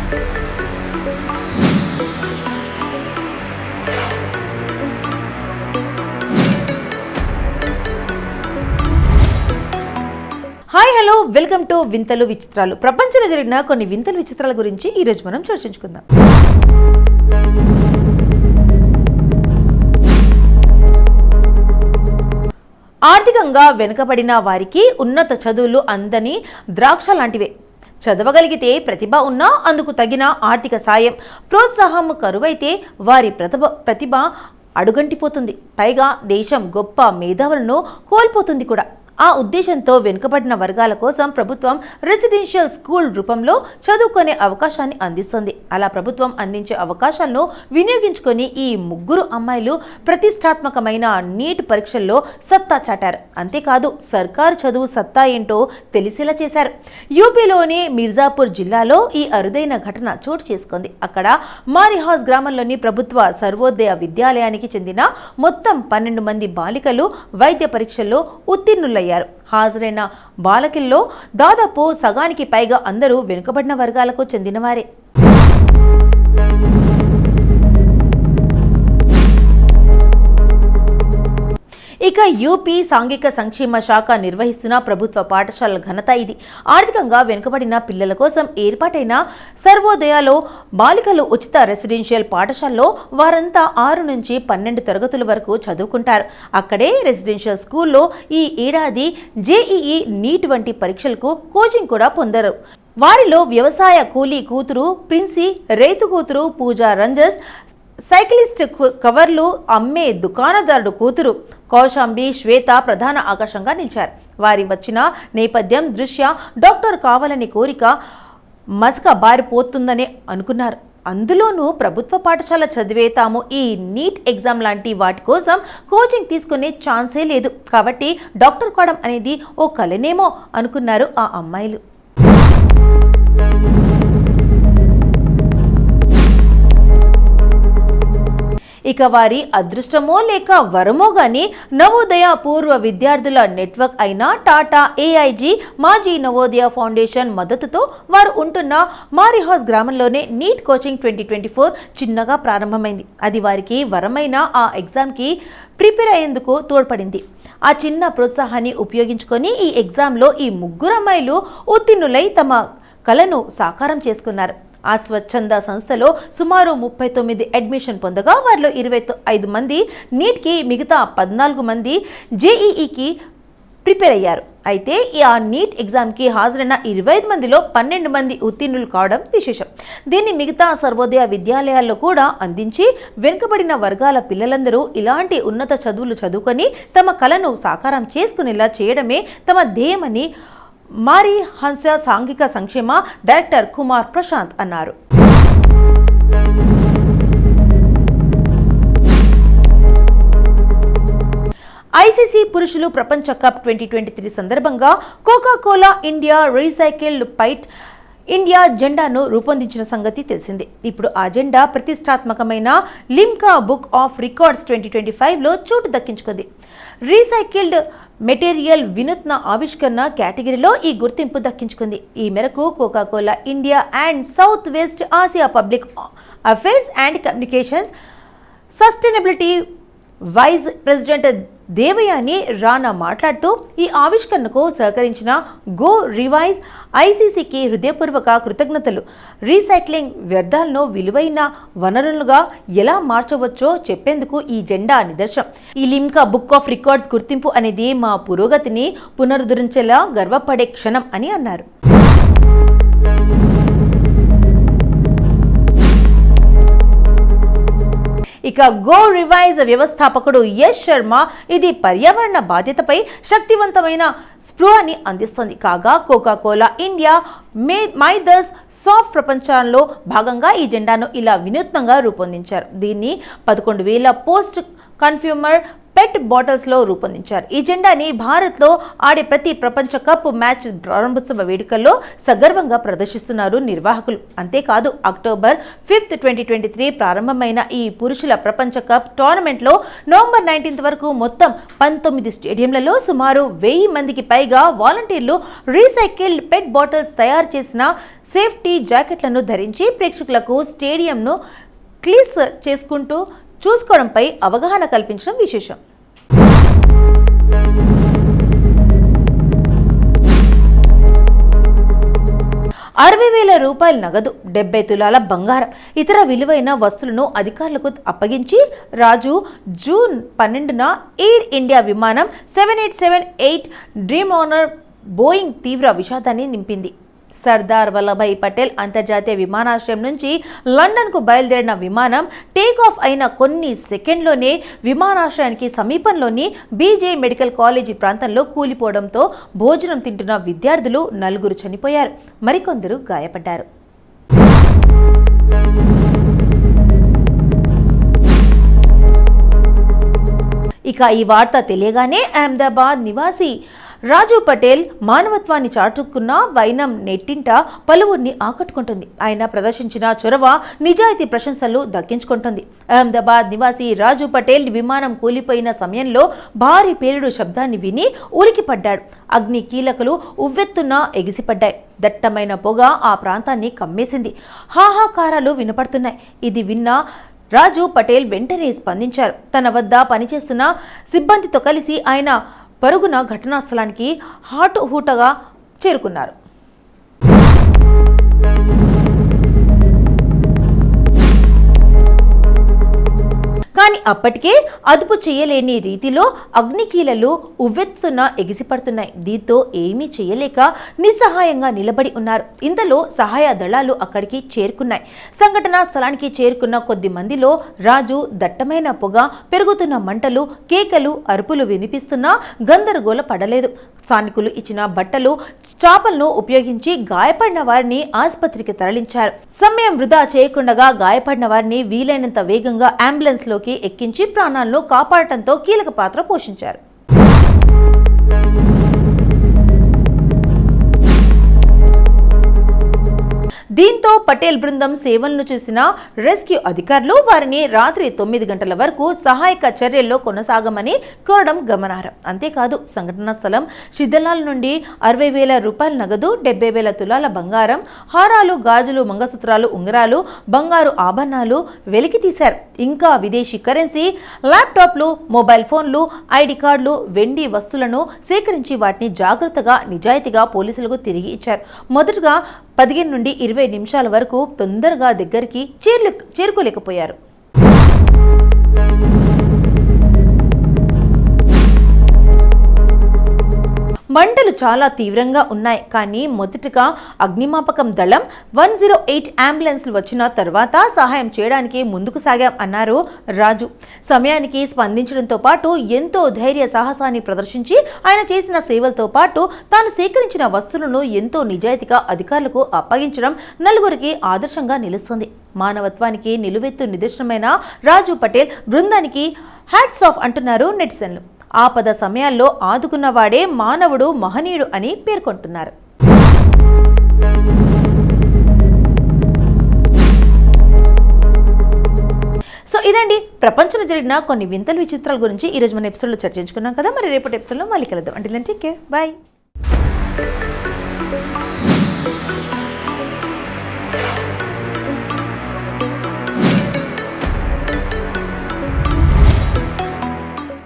Hi hello welcome to వింతలు విచిత్రాలు. ప్రపంచంలో జరిగిన కొన్ని వింతలు విచిత్రాల గురించి ఈరోజు మనం చర్చించుకుందాం. ఆర్థికంగా వెనుకబడిన వారికి ఉన్నత చదువులు అందని ద్రాక్ష లాంటివే. చదవగలిగితే ప్రతిభ ఉన్నా అందుకు తగిన ఆర్థిక సాయం, ప్రోత్సాహం కరువైతే వారి ప్రతిభ అడుగంటిపోతుంది. పైగా దేశం గొప్ప మేధావులను కోల్పోతుంది కూడా. ఆ ఉద్దేశంతో వెనుకబడిన వర్గాల కోసం ప్రభుత్వం రెసిడెన్షియల్ స్కూల్ రూపంలో చదువుకునే అవకాశాన్ని అందిస్తుంది. అలా ప్రభుత్వం అందించే అవకాశాలను వినియోగించుకొని ఈ ముగ్గురు అమ్మాయిలు ప్రతిష్టాత్మకమైన నీట్ పరీక్షల్లో సత్తా చాటారు. అంతేకాదు సర్కారు చదువు సత్తా ఏంటో తెలిసేలా చేశారు. యూపీలోని మిర్జాపూర్ జిల్లాలో ఈ అరుదైన ఘటన చోటు చేసుకుంది. అక్కడ మారిహాస్ గ్రామంలోని ప్రభుత్వ సర్వోదయ విద్యాలయానికి చెందిన మొత్తం 12 మంది బాలికలు వైద్య పరీక్షల్లో ఉత్తీర్ణులయ్యారు. హాజరైన బాలకిల్లో దాదాపు సగానికి పైగా అందరూ వెనుకబడిన వర్గాలకు చెందినవారే. ఇక యూపీ సాంఘిక సంక్షేమ శాఖ నిర్వహిస్తున్న ప్రభుత్వ పాఠశాలల ఘనత ఇది. ఆర్థికంగా వెనుకబడిన పిల్లల కోసం ఏర్పాటైన సర్వోదయాలో బాలికలు ఉచిత రెసిడెన్షియల్ పాఠశాలలో వారంతా 6 నుంచి 12 తరగతుల వరకు చదువుకుంటారు. అక్కడే రెసిడెన్షియల్ స్కూల్లో ఈ ఏడాది జేఈఈ నీట్ వంటి పరీక్షలకు కోచింగ్ కూడా పొందారు. వారిలో వ్యవసాయ కూలీ కూతురు ప్రిన్సీ, రైతు కూతురు పూజా రంజస్, సైకిలిస్ట్ కవర్లు అమ్మే దుకాణదారుడు కూతురు కౌశాంబి శ్వేత ప్రధాన ఆకర్షంగా నిలిచారు. వారి వచ్చిన నేపథ్యం దృష్ట్యా డాక్టర్ కావాలని కోరిక మసక బారిపోతుందని అనుకున్నారు. అందులోనూ ప్రభుత్వ పాఠశాల చదివే తాము ఈ నీట్ ఎగ్జామ్ లాంటి వాటి కోసం కోచింగ్ తీసుకునే ఛాన్సే లేదు. కాబట్టి డాక్టర్ కావడం అనేది ఓ కలనేమో అనుకున్నారు ఆ అమ్మాయిలు. ఇక వారి అదృష్టమో లేక వరమో గాని నవోదయ పూర్వ విద్యార్థుల నెట్వర్క్ అయిన టాటా ఏఐజీ మాజీ నవోదయ ఫౌండేషన్ మద్దతుతో వారు ఉంటున్న మారిహాస్ గ్రామంలోనే నీట్ కోచింగ్ 2024 చిన్నగా ప్రారంభమైంది. అది వారికి వరమైన ఆ ఎగ్జామ్కి ప్రిపేర్ అయ్యేందుకు తోడ్పడింది. ఆ చిన్న ప్రోత్సాహాన్ని ఉపయోగించుకొని ఈ ఎగ్జామ్లో ఈ ముగ్గురు అమ్మాయిలు ఉత్తీర్ణులై తమ కలను సాకారం చేసుకున్నారు. ఆ స్వచ్ఛంద సంస్థలో సుమారు 39 అడ్మిషన్ పొందగా వారిలో 25 మంది నీట్కి, మిగతా 14 మంది జేఈఈకి ప్రిపేర్ అయ్యారు. అయితే ఆ నీట్ ఎగ్జామ్కి హాజరైన 25 మందిలో 12 మంది ఉత్తీర్ణులు కావడం విశేషం. దీన్ని మిగతా సర్వోదయ విద్యాలయాల్లో కూడా అందించి వెనుకబడిన వర్గాల పిల్లలందరూ ఇలాంటి ఉన్నత చదువులు చదువుకొని తమ కలను సాకారం చేసుకునేలా చేయడమే తమ ధ్యేయమని మారి హంస సాంఘిక సంక్షేమ డైరెక్టర్ కుమార్ ప్రశాంత్ అన్నారు. ఐసీసీ పురుషులు ప్రపంచ కప్ 2023 సందర్భంగా కోకా-కోలా ఇండియా రీసైకిల్డ్ పైట్ ఇండియా జెండాను రూపొందించిన సంగతి తెలిసిందే. ఇప్పుడు ఆ జెండా ప్రతిష్టాత్మకమైన లిమ్కా బుక్ ఆఫ్ రికార్డ్స్ 2025లో చోటు దక్కించుకుంది. రీసైకిల్డ్ మెటీరియల్ వినూత్న ఆవిష్కరణ కేటగిరీలో ఈ గుర్తింపు దక్కించుకుంది. ఈ మేరకు Coca-Cola India and South West Asia public affairs and communications sustainability vice president Devyani Rana మాట్లాడుతూ ఈ ఆవిష్కరణకు సహకరించిన గో రివైజ్ ఐసీసీకి హృదయపూర్వక కృతజ్ఞతలు. రీసైక్లింగ్ వ్యర్థాలను విలువైన వనరులుగా ఎలా మార్చవచ్చో చెప్పేందుకు ఈ జెండా నిదర్శనం. ఈ లిమ్కా బుక్ ఆఫ్ రికార్డ్స్ గుర్తింపు అనేది మా పురోగతిని పునరుద్ధరించేలా గర్వపడే క్షణం అని అన్నారు. ఇక గో రివైజ్ వ్యవస్థాపకుడు యశ్ శర్మ ఇది పర్యావరణ బాధ్యతపై శక్తివంతమైన స్పృహని అందిస్తుంది. కాగా కోకా-కోలా ఇండియా మైదర్స్ సాఫ్ట్ ప్రపంచంలో భాగంగా ఈ జెండాను ఇలా వినూత్నంగా రూపొందించారు. దీన్ని 11,000 పోస్ట్ కన్స్యూమర్ పెట్ బాటిల్స్లో రూపొందించారు. ఈ జెండాని భారత్లో ఆడే ప్రతి ప్రపంచ కప్ మ్యాచ్ ప్రారంభోత్సవ వేడుకల్లో సగర్వంగా ప్రదర్శిస్తున్నారు నిర్వాహకులు. అంతేకాదు అక్టోబర్ 5, 2023 ప్రారంభమైన ఈ పురుషుల ప్రపంచ కప్ టోర్నమెంట్లో నవంబర్ 19 వరకు మొత్తం 19 స్టేడియంలలో సుమారు 1000 మందికి పైగా వాలంటీర్లు రీసైకిల్డ్ పెట్ బాటిల్స్ తయారు చేసిన సేఫ్టీ జాకెట్లను ధరించి ప్రేక్షకులకు స్టేడియంను క్లీస్ చేసుకుంటూ చూసుకోవడంపై అవగాహన కల్పించడం విశేషం. 60,000 రూపాయల నగదు, 70 తులాల బంగారం, ఇతర విలువైన వస్తువులను అధికారులకు అప్పగించి రాజు జూన్ 12న ఎయిర్ ఇండియా విమానం 7878 డ్రీమ్లైనర్ బోయింగ్ తీవ్ర విషాదాన్ని నింపింది. సర్దార్ వల్లభాయ్ పటేల్ అంతర్జాతీయ విమానాశ్రయం నుంచి లండన్కు బయలుదేరిన విమానం టేకాఫ్ అయిన కొన్ని సెకండ్లోనే విమానాశ్రయానికి సమీపంలోని బీజే మెడికల్ కాలేజీ ప్రాంతంలో కూలిపోవడంతో భోజనం తింటున్న విద్యార్థులు 4 చనిపోయారు, మరికొందరు గాయపడ్డారు. ఇక ఈ వార్త తెలియగానే అహ్మదాబాద్ నివాసి రాజు పటేల్ మానవత్వాన్ని చాటుకున్న వైనం నెట్టింట పలువురిని ఆకట్టుకుంటుంది. ఆయన ప్రదర్శించిన చొరవ నిజాయితీ ప్రశంసలు దక్కించుకుంటుంది. అహ్మదాబాద్ నివాసి రాజు పటేల్ విమానం కూలిపోయిన సమయంలో భారీ పేలుడు శబ్దాన్ని విని ఉలికిపడ్డాడు. అగ్ని కీలకలు ఉవ్వెత్తున ఎగిసిపడ్డాయి. దట్టమైన పొగ ఆ ప్రాంతాన్ని కమ్మేసింది. హాహాకారాలు వినపడుతున్నాయి. ఇది విన్న రాజు పటేల్ వెంటనే స్పందించారు. తన వద్ద పనిచేస్తున్న సిబ్బందితో కలిసి ఆయన పరుగున ఘటనా స్థలానికి హాటుహూటగా చేరుకున్నారు. కానీ అప్పటికే అదుపు చేయలేని రీతిలో అగ్నికీలలు ఉవ్వెత్తున ఎగిసిపడుతున్నాయి. దీంతో ఏమీ చేయలేక నిస్సహాయంగా నిలబడి ఉన్నారు. ఇంతలో సహాయ దళాలు అక్కడికి చేరుకున్నాయి. సంఘటనా స్థలానికి చేరుకున్న కొద్ది మందిలో రాజు దట్టమైన పొగ, పెరుగుతున్న మంటలు, కేకలు, అరుపులు వినిపిస్తున్నా గందరగోళ పడలేదు. స్థానికులు ఇచ్చిన బట్టలు, చాపలను ఉపయోగించి గాయపడిన వారిని ఆసుపత్రికి తరలించారు. సమయం వృధా చేయకుండా గాయపడిన వారిని వీలైనంత వేగంగా అంబులెన్స్ లోకి ఎక్కించి ప్రాణాలను కాపాడటంతో కీలక పాత్ర పోషించారు. దీంతో పటేల్ బృందం సేవలను చూసిన రెస్క్యూ అధికారులు వారిని రాత్రి 9 గంటల వరకు సహాయక చర్యల్లో కొనసాగమని కోరడం గమనార్హం. అంతేకాదు, సంఘటనా స్థలం శిథిలాల నుండి 60,000 రూపాయల నగదు, 70,000 తులాల బంగారం, హారాలు, గాజులు, మంగళసూత్రాలు, ఉంగరాలు, బంగారు ఆభరణాలు వెలికి తీశారు. ఇంకా విదేశీ కరెన్సీ, ల్యాప్టాప్లు, మొబైల్ ఫోన్లు, ఐడి కార్డులు, వెండి వస్తువులను సేకరించి వాటిని జాగ్రత్తగా, నిజాయితీగా పోలీసులకు తిరిగి ఇచ్చారు. మొదటగా 15 నుండి 20 నిమిషాల వరకు తొందరగా దగ్గరికి చేరుకోలేకపోయారు. మంటలు చాలా తీవ్రంగా ఉన్నాయి. కానీ మొదటగా అగ్నిమాపకం దళం 108 అంబులెన్స్లు వచ్చిన తర్వాత సహాయం చేయడానికి ముందుకు సాగాం అన్నారు రాజు. సమయానికి స్పందించడంతో పాటు ఎంతో ధైర్య సాహసాన్ని ప్రదర్శించి ఆయన చేసిన సేవలతో పాటు తాను సేకరించిన వస్తువులను ఎంతో నిజాయితీగా అధికారులకు అప్పగించడం నలుగురికి ఆదర్శంగా నిలుస్తుంది. మానవత్వానికి నిలువెత్తు నిదర్శనమైన రాజు పటేల్ బృందానికి హ్యాట్స్ ఆఫ్ అంటున్నారు నెటిజన్లు. ఆపద సమయాల్లో ఆదుకున్నవాడే మానవుడు, మహనీయుడు అని పేర్కొంటున్నారు. సో ఇదండి ప్రపంచంలో జరిగిన కొన్ని వింతలు, విచిత్రాల గురించి ఈరోజు మన ఎపిసోడ్లో చర్చించుకున్నాం కదా. మరి రేపటి ఎపిసోడ్లో మళ్ళీ కలుద్దాం. అంటే టేక్ కేర్, బాయ్.